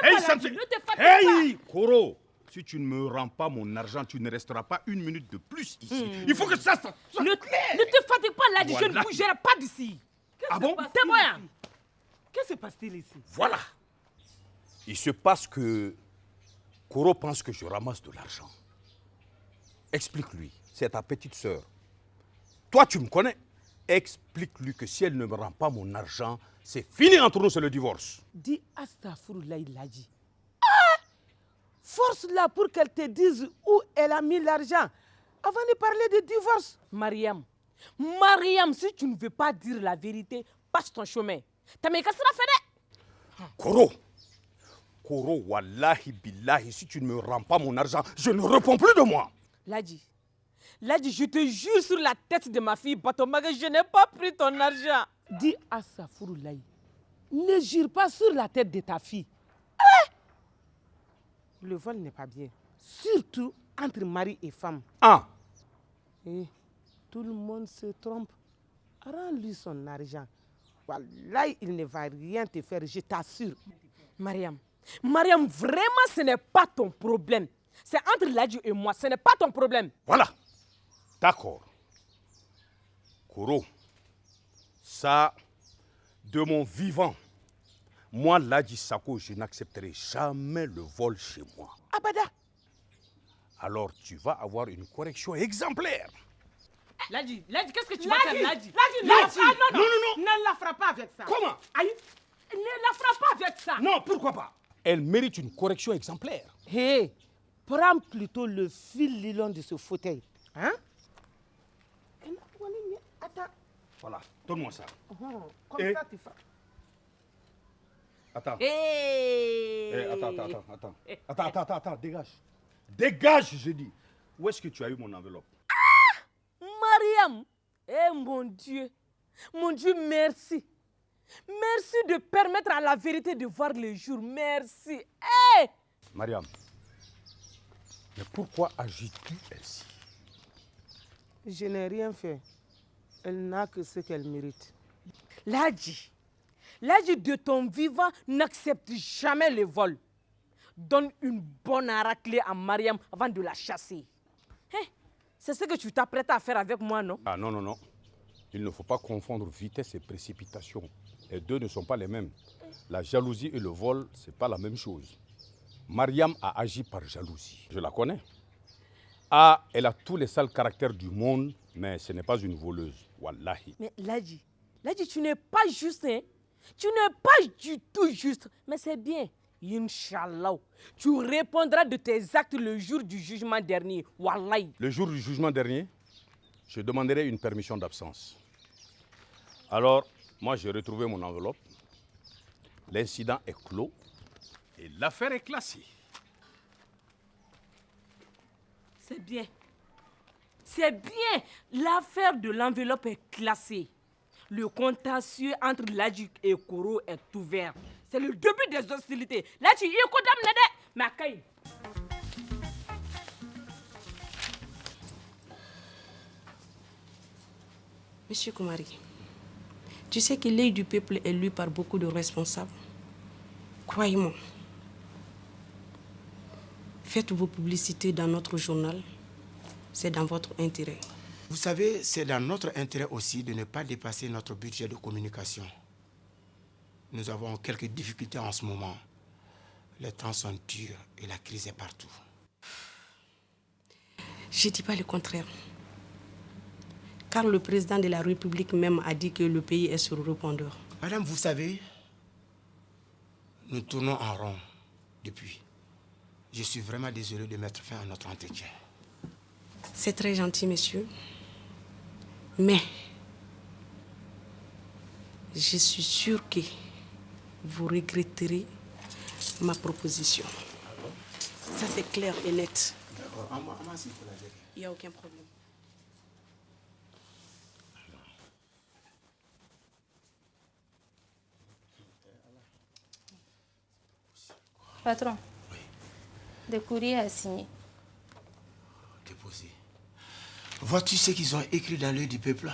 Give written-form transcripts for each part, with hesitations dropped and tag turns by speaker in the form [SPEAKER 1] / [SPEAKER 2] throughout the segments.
[SPEAKER 1] Hey,
[SPEAKER 2] pas Ladji, ne te fatigue
[SPEAKER 1] hey, Koro, si tu ne me rends pas mon argent, tu ne resteras pas une minute de plus ici. Il faut que ça soit
[SPEAKER 2] ne te fatigue pas Ladji, je ne
[SPEAKER 1] Voilà.
[SPEAKER 2] bougerai pas d'ici.
[SPEAKER 1] Ah bon?
[SPEAKER 2] Témoin.
[SPEAKER 3] Qu'est-ce qui se passe-t-il ici?
[SPEAKER 1] Voilà. Il se passe que Koro pense que je ramasse de l'argent. Explique-lui, c'est ta petite sœur. Toi, tu me connais. Explique-lui que si elle ne me rend pas mon argent, c'est fini entre nous, c'est le divorce.
[SPEAKER 3] Dis Astaghfirullah Ladji. Force-la pour qu'elle te dise où elle a mis l'argent avant de parler de divorce.
[SPEAKER 2] Mariam, Mariam, si tu ne veux pas dire la vérité, passe ton chemin. T'as mis qu'à se la faire.
[SPEAKER 1] Koro, Koro, wallahi billahi, si tu ne me rends pas mon argent, je ne réponds plus de moi.
[SPEAKER 2] Ladji, je te jure sur la tête de ma fille Batomaga, je n'ai pas pris ton argent.
[SPEAKER 3] Dis Astaghfirullah. Ne jure pas sur la tête de ta fille. Le vol n'est pas bien. Surtout entre mari et femme.
[SPEAKER 1] Ah,
[SPEAKER 3] Tout le monde se trompe. Rends-lui son argent. Voilà, il ne va rien te faire, je t'assure.
[SPEAKER 2] Mariam, vraiment ce n'est pas ton problème. C'est entre Ladji et moi, ce n'est pas ton problème.
[SPEAKER 1] voilà. D'accord. Koro, ça, de mon vivant, moi, Ladji Sako, je n'accepterai jamais le vol chez moi.
[SPEAKER 3] Abada.
[SPEAKER 1] Alors, tu vas avoir une correction exemplaire.
[SPEAKER 2] Ladji, qu'est-ce que tu vas faire, Ladji?
[SPEAKER 3] Non,
[SPEAKER 1] non.
[SPEAKER 3] Ne la frappe pas avec ça.
[SPEAKER 1] Comment?
[SPEAKER 3] Aïe.
[SPEAKER 2] Ne la frappe pas avec ça.
[SPEAKER 1] Non, pourquoi pas? Elle mérite une correction exemplaire.
[SPEAKER 3] Hé, prends plutôt le fil le long de ce fauteuil. Hein? Attends.
[SPEAKER 1] Voilà, donne-moi ça.
[SPEAKER 3] Comme
[SPEAKER 1] Et-
[SPEAKER 3] ça, tu fais.
[SPEAKER 1] Attends.
[SPEAKER 2] Hey.
[SPEAKER 1] Attends, dégage. Dégage, je dis. Où est-ce que tu as eu mon enveloppe?
[SPEAKER 2] Mariam, mon Dieu, merci. Merci de permettre à la vérité de voir le jour, merci. Hey.
[SPEAKER 1] Mariam, mais pourquoi agis-tu ainsi?
[SPEAKER 3] Je n'ai rien fait. Elle n'a que ce qu'elle mérite.
[SPEAKER 2] Ladji, de ton vivant, n'accepte jamais le vol. Donne une bonne raclée à Mariam avant de la chasser. C'est ce que tu t'apprêtes à faire avec moi, non?
[SPEAKER 1] Ah non. Il ne faut pas confondre vitesse et précipitation. Les deux ne sont pas les mêmes. La jalousie et le vol, ce n'est pas la même chose. Mariam a agi par jalousie. Je la connais. Ah, elle a tous les sales caractères du monde, mais ce n'est pas une voleuse. Wallahi.
[SPEAKER 2] Mais Ladji, tu n'es pas juste, hein? Tu n'es pas du tout juste, mais c'est bien. Inch'Allah, tu répondras de tes actes le jour du jugement dernier. Wallahi.
[SPEAKER 1] Le jour du jugement dernier, je demanderai une permission d'absence. Alors, moi, j'ai retrouvé mon enveloppe. L'incident est clos et l'affaire est classée.
[SPEAKER 2] C'est bien. C'est bien. L'affaire de l'enveloppe est classée. Le contentieux entre Ladji et Koro est ouvert. C'est le début des hostilités. Ladji, il est condamné de Makaï.
[SPEAKER 4] Monsieur Koumari, tu sais que l'œil du peuple est lu par beaucoup de responsables. Croyez-moi. Faites vos publicités dans notre journal. C'est dans votre intérêt.
[SPEAKER 5] Vous savez, c'est dans notre intérêt aussi de ne pas dépasser notre budget de communication. Nous avons quelques difficultés en ce moment. Les temps sont durs et la crise est partout.
[SPEAKER 4] Je ne dis pas le contraire. Car le président de la République même a dit que le pays est sur répondeur.
[SPEAKER 5] Madame, vous savez, nous tournons en rond depuis. Je suis vraiment désolé de mettre fin à notre entretien.
[SPEAKER 4] C'est très gentil, monsieur. Mais je suis sûre que vous regretterez ma proposition. Ça, c'est clair et net.
[SPEAKER 5] D'accord.
[SPEAKER 4] Il n'y a aucun problème.
[SPEAKER 6] Patron, des courriers à signer.
[SPEAKER 5] Déposé. Vois-tu ce qu'ils ont écrit dans l'œil du peuple?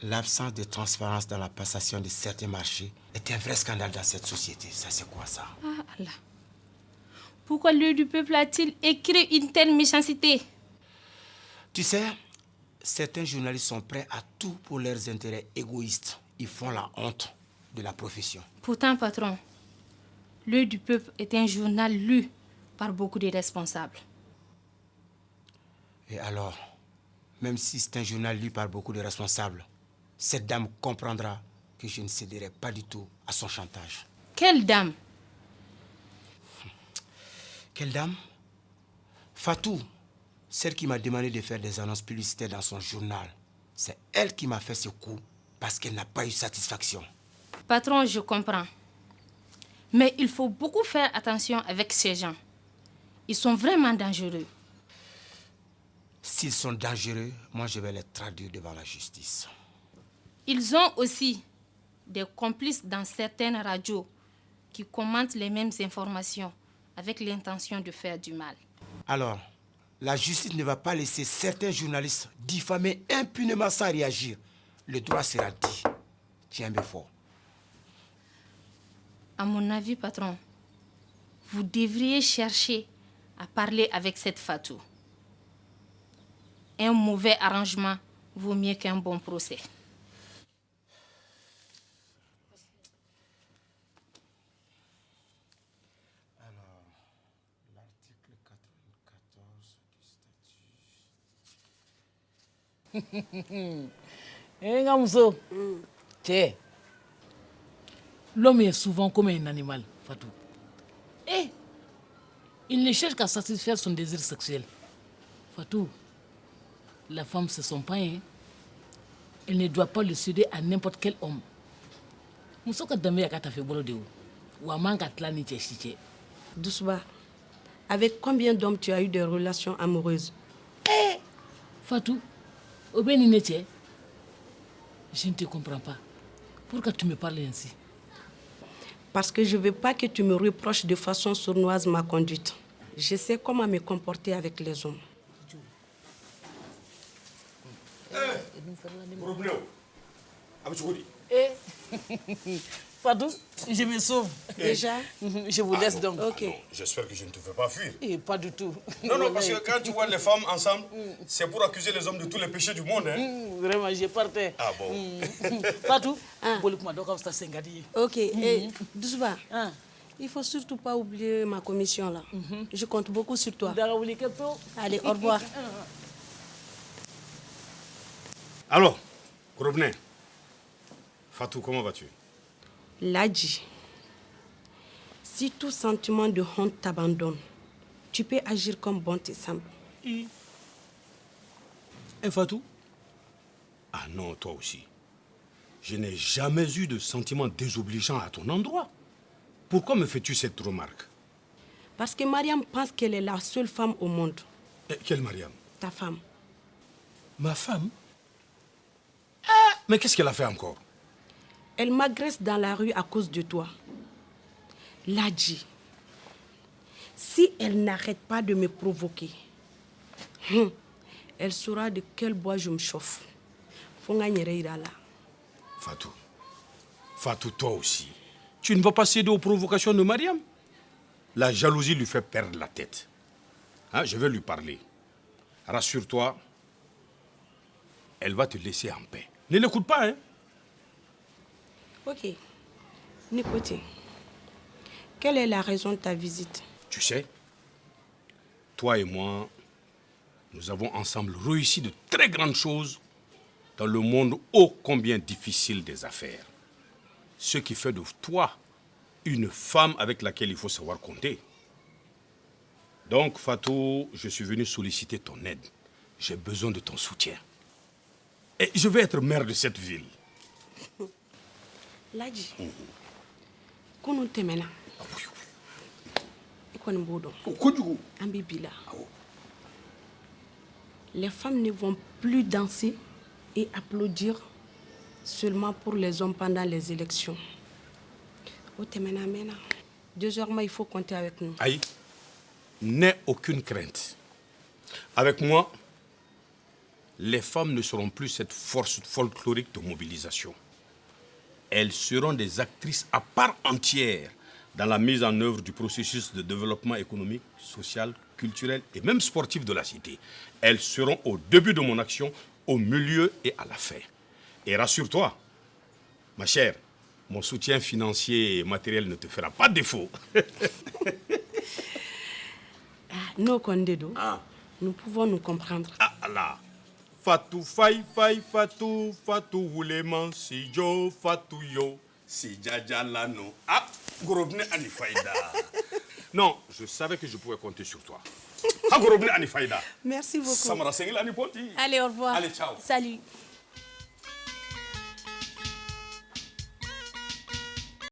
[SPEAKER 5] L'absence de transparence dans la passation de certains marchés est un vrai scandale dans cette société. Ça, c'est quoi ça?
[SPEAKER 6] Allah. Pourquoi l'œil du peuple a-t-il écrit une telle méchanceté?
[SPEAKER 5] Tu sais, certains journalistes sont prêts à tout pour leurs intérêts égoïstes. Ils font la honte de la profession.
[SPEAKER 6] Pourtant, patron, l'œil du peuple est un journal lu par beaucoup de responsables.
[SPEAKER 5] Et alors, même si c'est un journal lu par beaucoup de responsables, cette dame comprendra que je ne céderai pas du tout à son chantage.
[SPEAKER 6] Quelle dame?
[SPEAKER 5] Quelle dame? Fatou, celle qui m'a demandé de faire des annonces publicitaires dans son journal. C'est elle qui m'a fait ce coup parce qu'elle n'a pas eu satisfaction.
[SPEAKER 6] Patron, je comprends. Mais il faut beaucoup faire attention avec ces gens. Ils sont vraiment dangereux.
[SPEAKER 5] S'ils sont dangereux, moi je vais les traduire devant la justice.
[SPEAKER 6] Ils ont aussi des complices dans certaines radios qui commentent les mêmes informations avec l'intention de faire du mal.
[SPEAKER 5] Alors, la justice ne va pas laisser certains journalistes diffamer impunément sans réagir. Le droit sera dit. Tiens bien fort.
[SPEAKER 6] À mon avis, patron, vous devriez chercher à parler avec cette Fatou. Un mauvais arrangement vaut mieux qu'un bon procès.
[SPEAKER 5] Alors, l'article 94 du statut.
[SPEAKER 7] Ngamso. Tiens. L'homme est souvent comme un animal, Fatou. Et il ne cherche qu'à satisfaire son désir sexuel. Fatou, la femme, c'est son pain. Hein? Elle ne doit pas le céder à n'importe quel homme. Moussouka Dame Yakata fait bolo de ou. Ouamanka Tlani Tchechiche.
[SPEAKER 4] Douceba, avec combien d'hommes tu as eu des relations amoureuses?
[SPEAKER 7] Fatou, au Béninete, je ne te comprends pas. Pourquoi tu me parles ainsi?
[SPEAKER 4] Parce que je ne veux pas que tu me reproches de façon sournoise ma conduite. Je sais comment me comporter avec les hommes.
[SPEAKER 7] Fatou, je me sauve.
[SPEAKER 4] Déjà?
[SPEAKER 7] Je vous laisse donc.
[SPEAKER 4] Ok.
[SPEAKER 1] J'espère que je ne te fais pas fuir.
[SPEAKER 7] Et pas du tout.
[SPEAKER 1] Non, parce que quand tu vois les femmes ensemble, c'est pour accuser les hommes de tous les péchés du monde. Hein?
[SPEAKER 7] Vraiment, je partais.
[SPEAKER 1] Ah bon?
[SPEAKER 7] Fatou, Sengadi.
[SPEAKER 4] Ok. Et Douceba, il ne faut surtout pas oublier ma commission là. Je compte beaucoup sur toi. Allez, au revoir.
[SPEAKER 1] Alors, revenez. Fatou, comment vas-tu?
[SPEAKER 4] Ladji, si tout sentiment de honte t'abandonne, tu peux agir comme bon te semble.
[SPEAKER 1] Et Fatou? Ah non, toi aussi. Je n'ai jamais eu de sentiment désobligeant à ton endroit. Pourquoi me fais-tu cette remarque?
[SPEAKER 4] Parce que Mariam pense qu'elle est la seule femme au monde.
[SPEAKER 1] Quelle Mariam?
[SPEAKER 4] Ta femme.
[SPEAKER 1] Ma femme? Ah, mais qu'est-ce qu'elle a fait encore?
[SPEAKER 4] Elle m'agresse dans la rue à cause de toi. Ladji, si elle n'arrête pas de me provoquer, elle saura de quel bois je me chauffe.
[SPEAKER 1] Fatou. Fatou, toi aussi. Tu ne vas pas céder aux provocations de Mariam? La jalousie lui fait perdre la tête. Hein, je vais lui parler. Rassure-toi, elle va te laisser en paix. Ne l'écoute pas, hein?
[SPEAKER 4] Ok. Nikoté, quelle est la raison de ta visite?
[SPEAKER 1] Tu sais, toi et moi, nous avons ensemble réussi de très grandes choses dans le monde ô combien difficile des affaires. Ce qui fait de toi une femme avec laquelle il faut savoir compter. Donc, Fatou, je suis venu solliciter ton aide. J'ai besoin de ton soutien. Et je vais être maire de cette ville.
[SPEAKER 4] Ladji, kono temena. Les femmes ne vont plus danser et applaudir seulement pour les hommes pendant les élections. Désormais, il faut compter avec nous.
[SPEAKER 1] Aïe, n'aie aucune crainte. Avec moi, les femmes ne seront plus cette force folklorique de mobilisation. Elles seront des actrices à part entière, dans la mise en œuvre du processus de développement économique, social, culturel et même sportif de la cité. Elles seront au début de mon action, au milieu et à la fin. Et rassure-toi, ma chère, mon soutien financier et matériel ne te fera pas défaut.
[SPEAKER 4] Non, Kondedo, nous pouvons nous comprendre.
[SPEAKER 1] Ah là, Fatou Fai Fai Fatou Fatou Wuleman Sijo Fatou Yo Si Djadja Lano. Ah, Gorobne Anifaïda. Non, je savais que je pouvais compter sur toi. Ah, Gorobne Anifaïda.
[SPEAKER 4] Merci beaucoup.
[SPEAKER 1] Samara Sengil Aniponti.
[SPEAKER 6] Allez, au revoir.
[SPEAKER 1] Allez, ciao.
[SPEAKER 6] Salut.